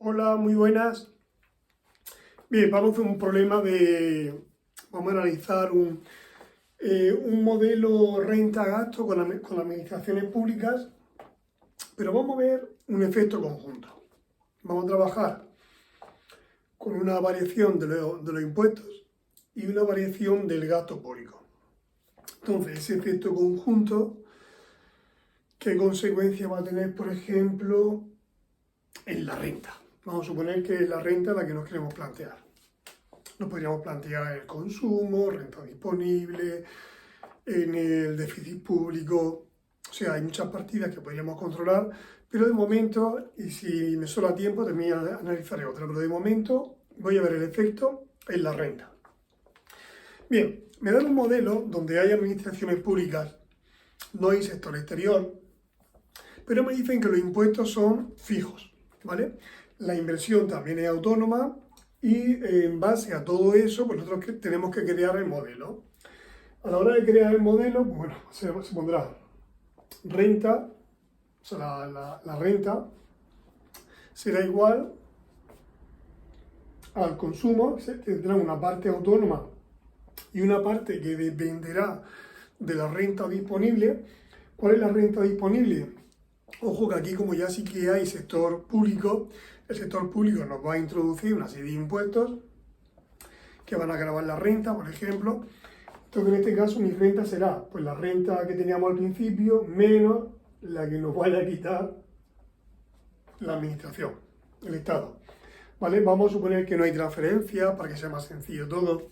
Hola, muy buenas. Bien, vamos a hacer un problema vamos a analizar un modelo renta-gasto con las administraciones públicas, pero vamos a ver un efecto conjunto. Vamos a trabajar con una variación de los impuestos y una variación del gasto público. Entonces, ese efecto conjunto, ¿qué consecuencia va a tener, por ejemplo, en la renta? Vamos a suponer que es la renta la que nos queremos plantear. Nos podríamos plantear el consumo, renta disponible, en el déficit público. O sea, hay muchas partidas que podríamos controlar, pero de momento, y si me sobra tiempo, también analizaré otra, pero de momento voy a ver el efecto en la renta. Bien, me dan un modelo donde hay administraciones públicas, no hay sector exterior, pero me dicen que los impuestos son fijos, ¿vale? La inversión también es autónoma y en base a todo eso, pues nosotros tenemos que crear el modelo. A la hora de crear el modelo, pues bueno, se pondrá renta, o sea, la renta será igual al consumo, tendrá una parte autónoma y una parte que dependerá de la renta disponible. ¿Cuál es la renta disponible? Ojo que aquí, como ya sí que hay sector público, el sector público nos va a introducir una serie de impuestos que van a gravar la renta, por ejemplo. Entonces, en este caso, mi renta será pues la renta que teníamos al principio menos la que nos vaya a quitar la administración, el Estado. ¿Vale? Vamos a suponer que no hay transferencia para que sea más sencillo todo.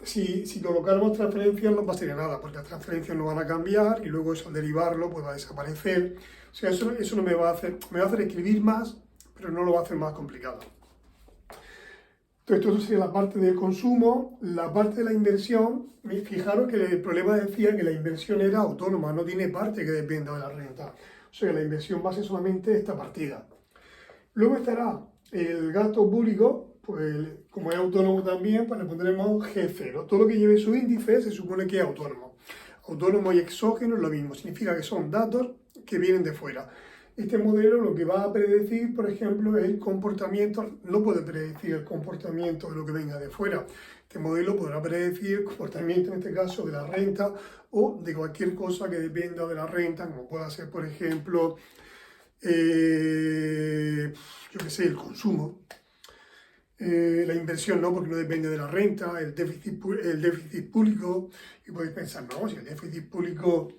Si colocáramos transferencias no pasaría nada, porque las transferencias no van a cambiar y luego eso al derivarlo pues va a desaparecer. O sea, eso no me va a hacer escribir más, pero no lo va a hacer más complicado. Entonces, esto sería la parte del consumo. La parte de la inversión, fijaros que el problema decía que la inversión era autónoma, no tiene parte que dependa de la renta. O sea, que la inversión va a ser solamente esta partida. Luego estará el gasto público, pues como es autónomo también, pues le pondremos G0. Todo lo que lleve su índice se supone que es autónomo. Autónomo y exógeno es lo mismo, significa que son datos que vienen de fuera. Este modelo lo que va a predecir, por ejemplo, es el comportamiento, no puede predecir el comportamiento de lo que venga de fuera. Este modelo podrá predecir el comportamiento, en este caso, de la renta o de cualquier cosa que dependa de la renta, como pueda ser, por ejemplo, yo qué sé, el consumo. La inversión no, porque no depende de la renta, el déficit público, y podéis pensar, no, si el déficit público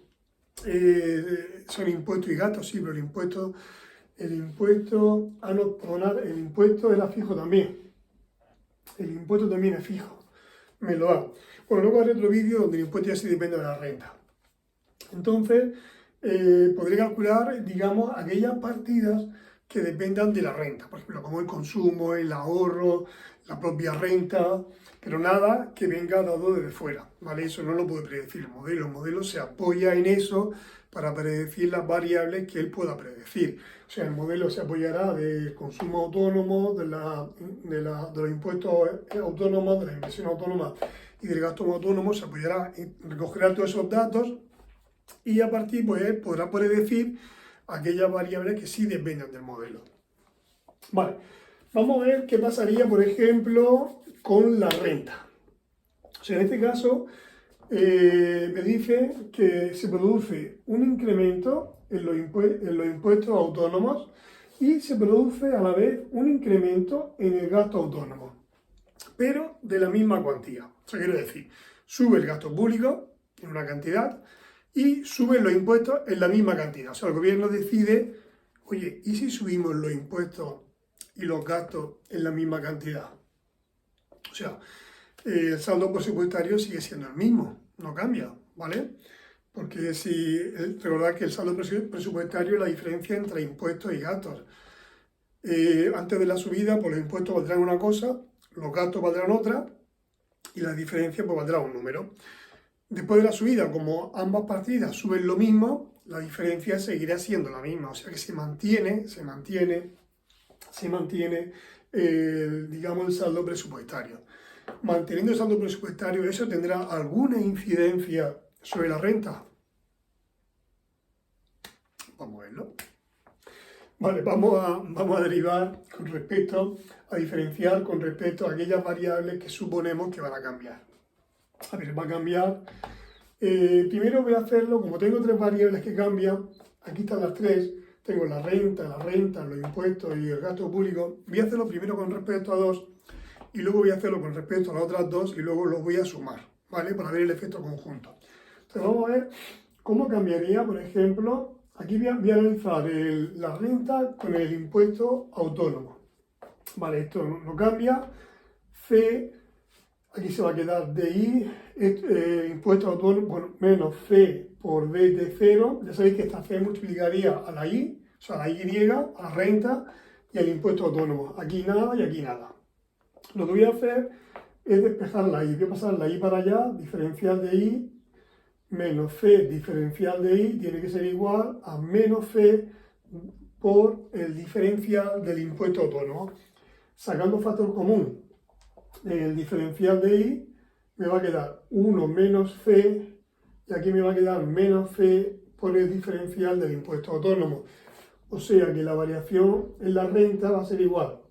son impuestos y gastos, sí, pero el impuesto, no, perdonad, el impuesto era fijo también. El impuesto también es fijo, me lo hago. Bueno, luego haré otro vídeo donde el impuesto ya sí depende de la renta. Entonces, podré calcular, digamos, aquellas partidas que dependan de la renta, por ejemplo, como el consumo, el ahorro, la propia renta, pero nada que venga dado desde fuera, ¿vale? Eso no lo puede predecir el modelo se apoya en eso para predecir las variables que él pueda predecir. O sea, el modelo se apoyará del consumo autónomo, de los impuestos autónomos, de la inversión autónoma y del gasto autónomo, se apoyará en recoger todos esos datos y a partir pues podrá predecir aquellas variables que sí dependen del modelo. Vale, vamos a ver qué pasaría, por ejemplo, con la renta. O sea, en este caso me dice que se produce un incremento en los impuestos autónomos y se produce a la vez un incremento en el gasto autónomo, pero de la misma cuantía. O sea, quiero decir, sube el gasto público en una cantidad y suben los impuestos en la misma cantidad. O sea, el gobierno decide, oye, ¿y si subimos los impuestos y los gastos en la misma cantidad? O sea, el saldo presupuestario sigue siendo el mismo, no cambia, ¿vale? Porque recordad que el saldo presupuestario es la diferencia entre impuestos y gastos. Antes de la subida, pues los impuestos valdrán una cosa, los gastos valdrán otra, y la diferencia pues valdrá un número. Después de la subida, como ambas partidas suben lo mismo, la diferencia seguirá siendo la misma, o sea que se mantiene, digamos, el saldo presupuestario. Manteniendo el saldo presupuestario, ¿eso tendrá alguna incidencia sobre la renta? Vamos a verlo. Vale, vamos a derivar con respecto, a diferenciar con respecto a aquellas variables que suponemos que van a cambiar. A ver, va a cambiar. Primero voy a hacerlo, como tengo tres variables que cambian, aquí están las tres, tengo la renta, los impuestos y el gasto público. Voy a hacerlo primero con respecto a dos y luego voy a hacerlo con respecto a las otras dos y luego los voy a sumar, ¿vale? Para ver el efecto conjunto. Entonces vamos a ver cómo cambiaría, por ejemplo, aquí voy a analizar la renta con el impuesto autónomo. Vale, esto no cambia. C, aquí se va a quedar DI, impuesto autónomo, bueno, menos C por D de 0. Ya sabéis que esta C multiplicaría a la I, o sea, a la Y, a la renta y al impuesto autónomo. Aquí nada y aquí nada. Lo que voy a hacer es despejar la I. Voy a pasar la I para allá, diferencial de I, menos C diferencial de I tiene que ser igual a menos C por el diferencial del impuesto autónomo. Sacando factor común, el diferencial de I me va a quedar 1 menos C y aquí me va a quedar menos C por el diferencial del impuesto autónomo. O sea que la variación en la renta va a ser igual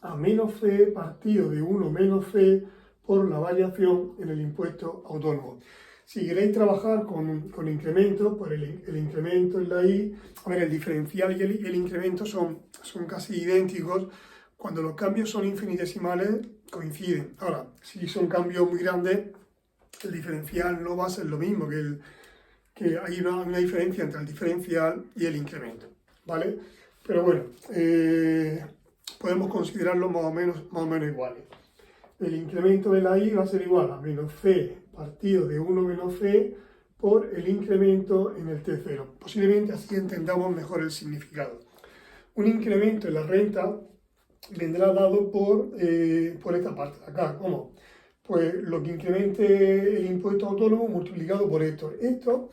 a menos C partido de 1 menos C por la variación en el impuesto autónomo. Si queréis trabajar con incrementos, pues el incremento en la I, a ver, el diferencial y el incremento son casi idénticos. Cuando los cambios son infinitesimales, coinciden. Ahora, si son cambios muy grandes, el diferencial no va a ser lo mismo, que hay una diferencia entre el diferencial y el incremento, ¿vale? Pero bueno, podemos considerarlos más o menos iguales. El incremento de la I va a ser igual a menos C partido de 1 menos C por el incremento en el T0. Posiblemente así entendamos mejor el significado. Un incremento en la renta vendrá dado por esta parte de acá. ¿Cómo? Pues lo que incremente el impuesto autónomo multiplicado por esto. ¿Esto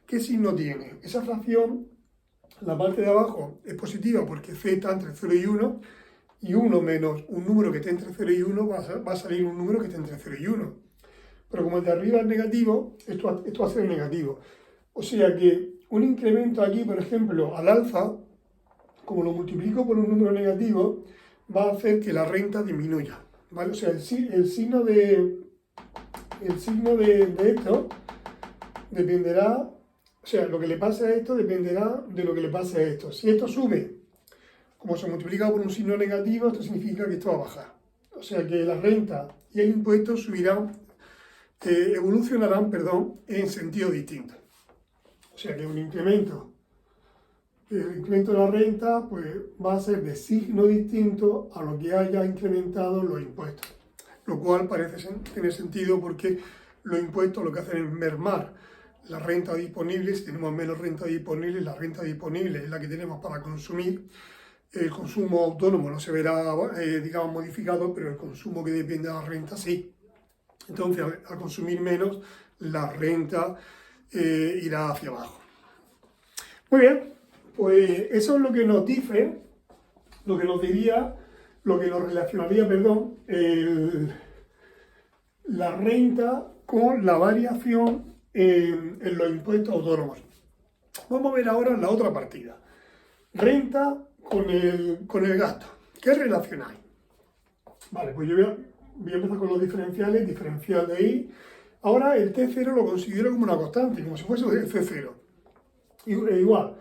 qué signo tiene? Esa fracción, la parte de abajo es positiva porque C está entre 0 y 1, y 1 menos un número que esté entre 0 y 1 va a salir un número que esté entre 0 y 1. Pero como el de arriba es negativo, esto va a ser negativo. O sea que un incremento aquí, por ejemplo, al alfa, como lo multiplico por un número negativo, va a hacer que la renta disminuya, ¿vale? O sea, el signo de esto dependerá, o sea, lo que le pase a esto dependerá de lo que le pase a esto. Si esto sube, como se multiplica por un signo negativo, esto significa que esto va a bajar. O sea que la renta y el impuesto evolucionarán, en sentido distinto. O sea que el incremento de la renta pues, va a ser de signo distinto a lo que haya incrementado los impuestos. Lo cual parece tener sentido porque los impuestos lo que hacen es mermar la renta disponible. Si tenemos menos renta disponible, la renta disponible es la que tenemos para consumir. El consumo autónomo no se verá, digamos, modificado, pero el consumo que depende de la renta sí. Entonces, al consumir menos, la renta irá hacia abajo. Muy bien, pues eso es lo que nos dice, lo que nos relacionaría, la renta con la variación en los impuestos autónomos. Vamos a ver ahora la otra partida. Renta con el gasto. ¿Qué relación hay? Vale, pues yo voy a empezar con los diferenciales, diferencial de I. Ahora el T0 lo considero como una constante, como si fuese el C0. Igual,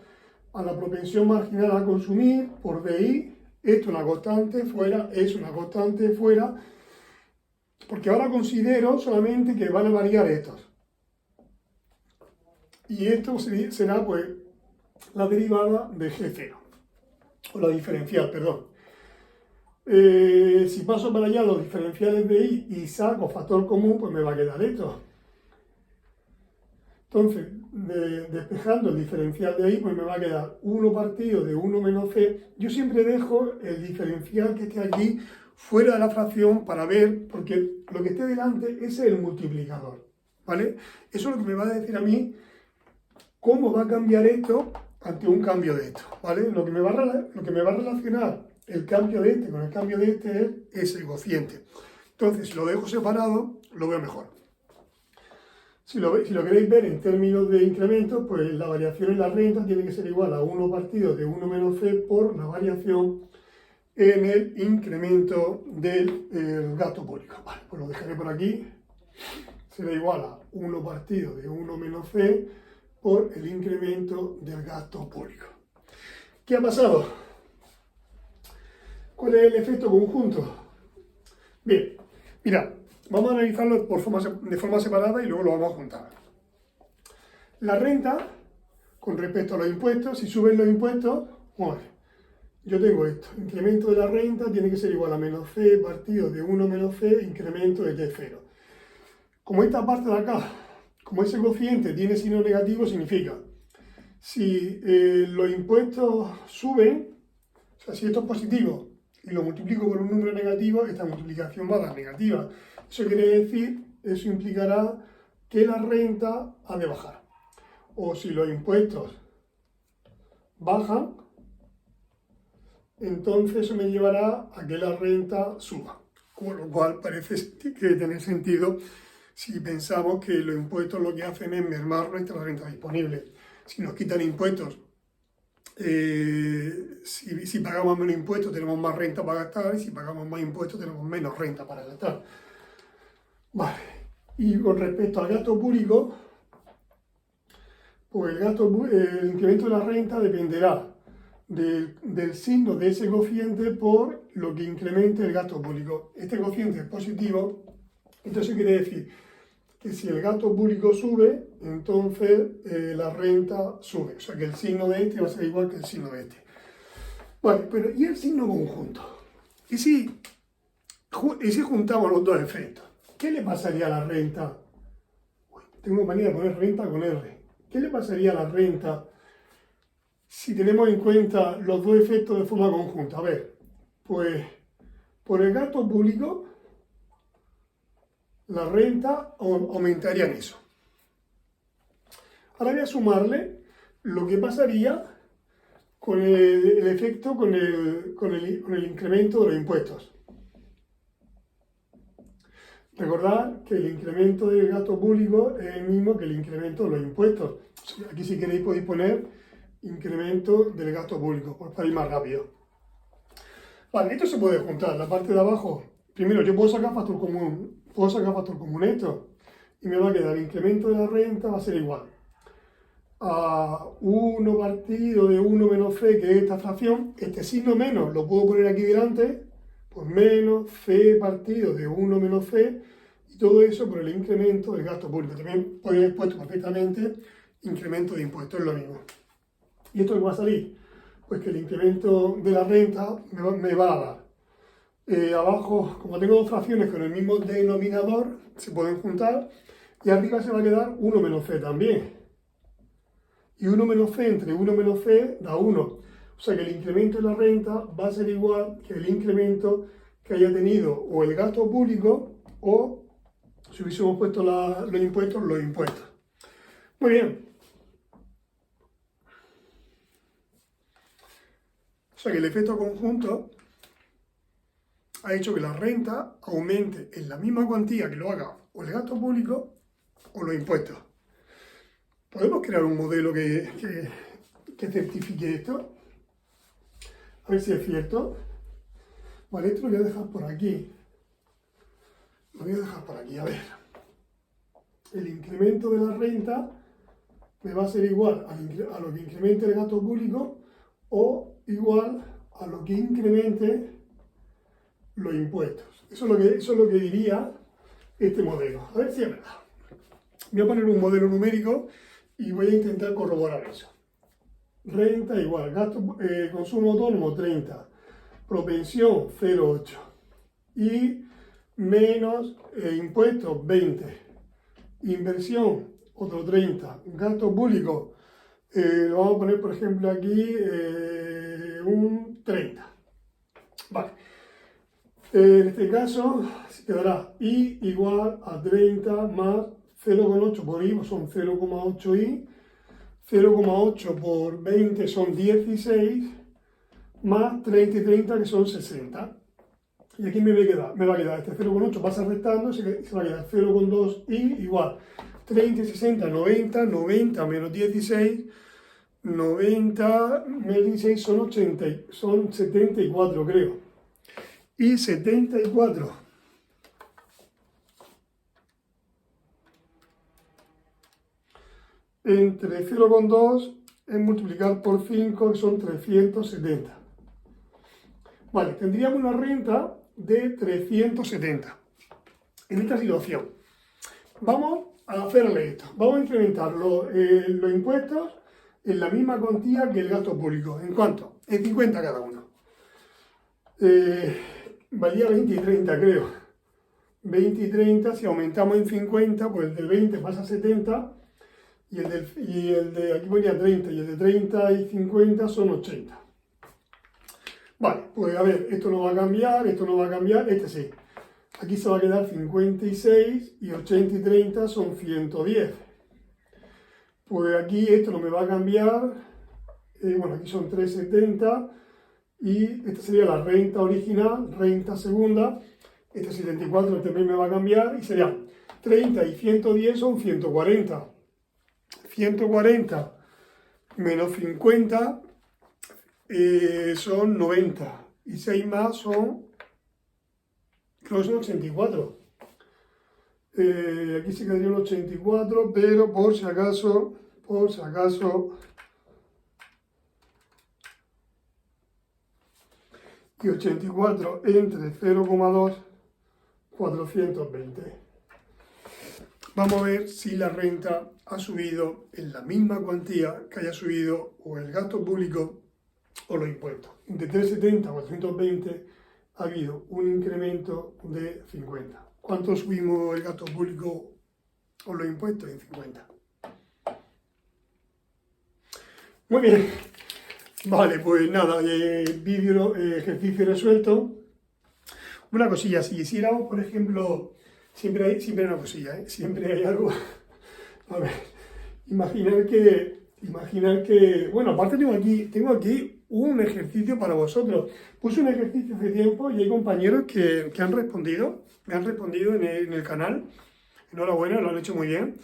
a la propensión marginal a consumir por DI, esto es una constante, fuera, es una constante, fuera, porque ahora considero solamente que van a variar estos. Y esto será, pues, la derivada de G0, o la diferencial, perdón. Si paso para allá los diferenciales de I y saco factor común, pues me va a quedar esto. Entonces, despejando el diferencial de I, pues me va a quedar 1 partido de 1 menos C. Yo siempre dejo el diferencial que esté aquí fuera de la fracción para ver, porque lo que esté delante es el multiplicador, ¿vale? Eso es lo que me va a decir a mí cómo va a cambiar esto ante un cambio de esto, ¿vale? Lo que me va a relacionar el cambio de este con el cambio de este es el cociente. Entonces, si lo dejo separado, lo veo mejor. Si lo queréis ver en términos de incremento, pues la variación en la renta tiene que ser igual a 1 partido de 1 menos c por la variación en el incremento del gasto público. Vale, pues lo dejaré por aquí. Será igual a 1 partido de 1 menos c por el incremento del gasto público. ¿Qué ha pasado? ¿Cuál es el efecto conjunto? Bien, mira, vamos a analizarlo de forma separada y luego lo vamos a juntar. La renta, con respecto a los impuestos, si suben los impuestos, bueno, yo tengo esto, incremento de la renta tiene que ser igual a menos c partido de 1 menos c, incremento de t0. Como esta parte de acá, como ese cociente tiene signo negativo, significa, si los impuestos suben, o sea, si esto es positivo y lo multiplico por un número negativo, esta multiplicación va a dar negativa. Eso quiere decir, eso implicará que la renta ha de bajar. O si los impuestos bajan, entonces eso me llevará a que la renta suba. Con lo cual parece que tiene sentido si pensamos que los impuestos lo que hacen es mermar nuestra renta disponible. Si nos quitan impuestos, si pagamos menos impuestos tenemos más renta para gastar, y si pagamos más impuestos tenemos menos renta para gastar. Vale, y con respecto al gasto público, pues el incremento de la renta dependerá del signo de ese cociente por lo que incremente el gasto público. Este cociente es positivo, entonces quiere decir que si el gasto público sube, entonces la renta sube. O sea que el signo de este va a ser igual que el signo de este. Vale, pero ¿y el signo conjunto? ¿Y si juntamos los dos efectos? ¿Qué le pasaría a la renta? Uy, tengo manía de poner renta con R. ¿Qué le pasaría a la renta si tenemos en cuenta los dos efectos de forma conjunta? A ver, pues por el gasto público, la renta aumentaría en eso. Ahora voy a sumarle lo que pasaría con el efecto, con el incremento de los impuestos. Recordad que el incremento del gasto público es el mismo que el incremento de los impuestos. Aquí si queréis podéis poner incremento del gasto público, pues para ir más rápido. Vale, esto se puede juntar. La parte de abajo, primero yo puedo sacar factor común esto, y me va a quedar el incremento de la renta va a ser igual a 1 partido de 1 menos c, que es esta fracción. Este signo menos lo puedo poner aquí delante, pues menos c partido de 1 menos c, y todo eso por el incremento del gasto público. También podría haber puesto perfectamente incremento de impuestos, es lo mismo. ¿Y esto qué va a salir? Pues que el incremento de la renta me va a dar. Abajo, como tengo dos fracciones con el mismo denominador, se pueden juntar, y arriba se va a quedar 1 menos c también. Y 1 menos c entre 1 menos c da 1. O sea que el incremento de la renta va a ser igual que el incremento que haya tenido o el gasto público o, si hubiésemos puesto los impuestos. Muy bien. O sea que el efecto conjunto ha hecho que la renta aumente en la misma cuantía que lo haga o el gasto público o los impuestos. ¿Podemos crear un modelo que certifique esto? A ver si es cierto. Vale, esto lo voy a dejar por aquí. A ver. El incremento de la renta me va a ser igual a lo que incremente el gasto público o igual a lo que incremente los impuestos. Eso es lo que diría este modelo. A ver si es verdad. Voy a poner un modelo numérico y voy a intentar corroborar eso. Renta igual, consumo autónomo 30, propensión 0,8 y menos impuestos 20, inversión otro 30, gasto público, lo vamos a poner por ejemplo aquí un 30. Vale. En este caso se quedará I igual a 30 más 0,8 por I, son 0,8I, 0,8 por 20 son 16, más 30 y 30 que son 60. Y aquí me va a quedar este 0,8 pasa restando, se va a quedar 0,2I igual 30 y 60, 90, 90 menos 16, 90 menos 16 son 80, son 74 creo. Y 74 entre 0,2 es multiplicar por 5, que son 370. Vale, tendríamos una renta de 370. En esta situación, vamos a hacerle esto. Vamos a incrementar los impuestos en la misma cuantía que el gasto público. ¿En cuánto? En 50 cada uno. Valía 20 y 30, creo. 20 y 30, si aumentamos en 50, pues el del 20 pasa a 70, y el de aquí ponía 30, y el de 30 y 50 son 80. Vale, pues a ver, esto no va a cambiar, esto no va a cambiar, este sí. Aquí se va a quedar 56 y 80 y 30 son 110. Pues aquí esto no me va a cambiar. Bueno, aquí son 370 y esta sería la renta original, renta segunda. Este 74 también me va a cambiar y sería 30 y 110 son 140. 140 menos 50 son 90 y 6 más son, creo que son 84. Aquí se quedaría un 84, pero por si acaso, y 84 entre 0,2, 420. Vamos a ver si la renta ha subido en la misma cuantía que haya subido o el gasto público o los impuestos. Entre 370 y 420 ha habido un incremento de 50. ¿Cuánto subimos el gasto público o los impuestos? En 50. Muy bien. Vale, pues nada, vídeo, ejercicio resuelto. Una cosilla, si hiciéramos, por ejemplo, siempre hay una cosilla, siempre hay algo. A ver, imaginar que, bueno, aparte tengo aquí un ejercicio para vosotros. Puse un ejercicio hace tiempo y hay compañeros que han respondido, me han respondido en el canal. Enhorabuena, lo han hecho muy bien.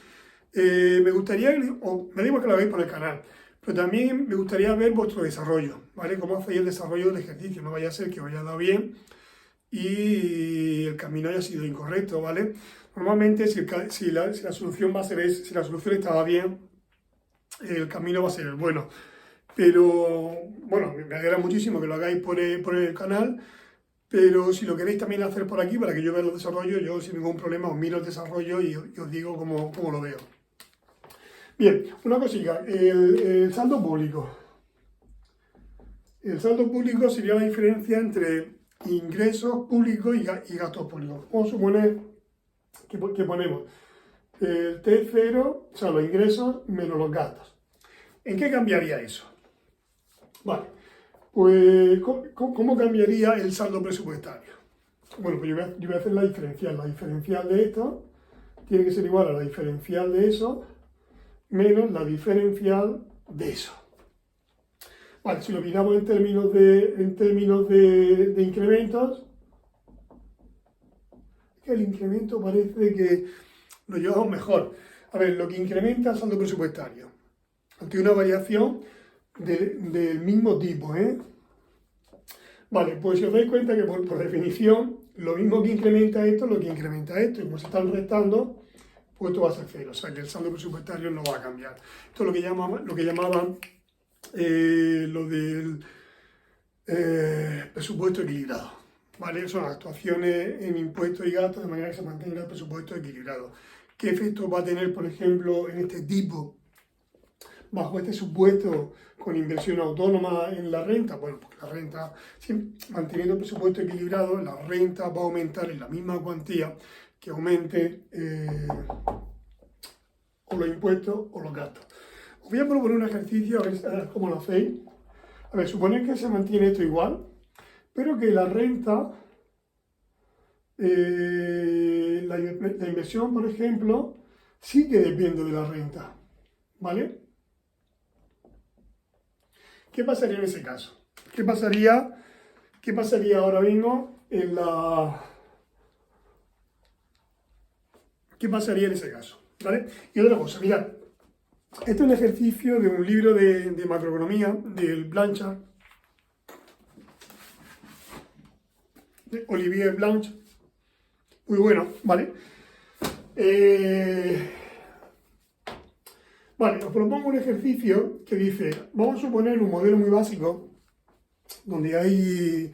Me gustaría, o me digo que lo veis por el canal, pero también me gustaría ver vuestro desarrollo, ¿vale? Cómo hacéis el desarrollo del ejercicio, no vaya a ser que os haya dado bien y el camino haya sido incorrecto, ¿vale? Normalmente si la solución va a ser si la solución estaba bien, el camino va a ser el bueno. Pero, bueno, me alegra muchísimo que lo hagáis por el canal, pero si lo queréis también hacer por aquí, para que yo vea los desarrollos, yo sin ningún problema os miro el desarrollo y os digo cómo lo veo. Bien, una cosilla, el saldo público. El saldo público sería la diferencia entre ingresos públicos y gastos públicos. Vamos a suponer que ponemos el T0, o sea, los ingresos menos los gastos. ¿En qué cambiaría eso? Vale, pues ¿cómo cambiaría el saldo presupuestario? Bueno, pues yo voy a hacer la diferencial. La diferencial de esto tiene que ser igual a la diferencial de eso menos la diferencial de eso. Vale, si lo miramos en términos de incrementos, que el incremento parece que lo llevamos mejor. A ver, lo que incrementa el saldo presupuestario. Aquí una variación del mismo tipo, ¿eh? Vale, pues si os dais cuenta que por definición, lo mismo que incrementa esto, lo que incrementa esto, y como se están restando, pues esto va a ser cero, o sea que el saldo presupuestario no va a cambiar. Esto es lo que llamaban lo del presupuesto equilibrado, ¿vale? Son actuaciones en impuestos y gastos de manera que se mantenga el presupuesto equilibrado. ¿Qué efecto va a tener, por ejemplo, en este tipo, bajo este supuesto, con inversión autónoma en la renta? Bueno, porque la renta, manteniendo el presupuesto equilibrado, la renta va a aumentar en la misma cuantía que aumente o los impuestos o los gastos. Os voy a proponer un ejercicio, a ver cómo lo hacéis. A ver, suponer que se mantiene esto igual, pero que la renta, la inversión, por ejemplo, sí que depende de la renta, ¿vale? ¿Qué pasaría en ese caso? ¿Qué pasaría ahora mismo en la... ¿Qué pasaría en ese caso? ¿vale? Y otra cosa, mirad, este es un ejercicio de un libro de macroeconomía del Blanchard, de Olivier Blanch, muy bueno, ¿vale? Vale, os propongo un ejercicio que dice, vamos a suponer un modelo muy básico, donde hay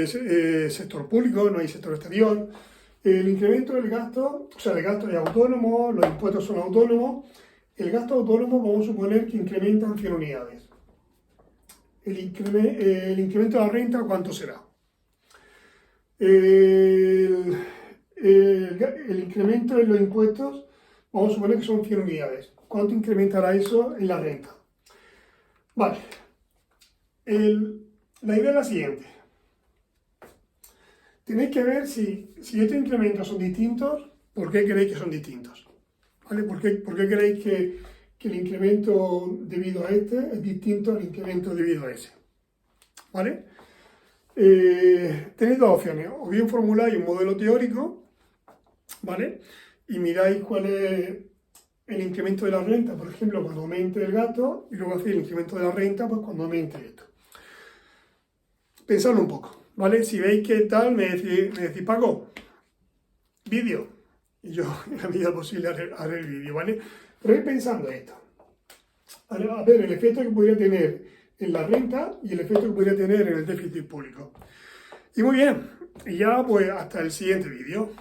sector público, no hay sector exterior, el incremento del gasto, o sea, el gasto es autónomo, los impuestos son autónomos, el gasto autónomo vamos a suponer que incrementa en 100 unidades. El incremento de la renta, ¿cuánto será? El incremento en los impuestos, vamos a suponer que son 100 unidades. ¿Cuánto incrementará eso en la renta? Vale. La idea es la siguiente. Tenéis que ver si estos incrementos son distintos, ¿por qué creéis que son distintos? ¿Vale? ¿Por qué creéis que el incremento debido a este es distinto al incremento debido a ese? ¿Vale? Tenéis dos opciones. O bien formuláis un modelo teórico, ¿vale? Y miráis cuál es el incremento de la renta, por ejemplo, cuando aumente el gasto, y luego hacéis el incremento de la renta, pues cuando aumente esto. Pensadlo un poco, ¿vale? Si veis que tal, me decís, Paco, vídeo. Y yo, en la medida posible, haré el vídeo, ¿vale? Pero ir pensando esto. A ver, el efecto que podría tener en la renta y el efecto que podría tener en el déficit público. Y muy bien, y ya pues hasta el siguiente vídeo.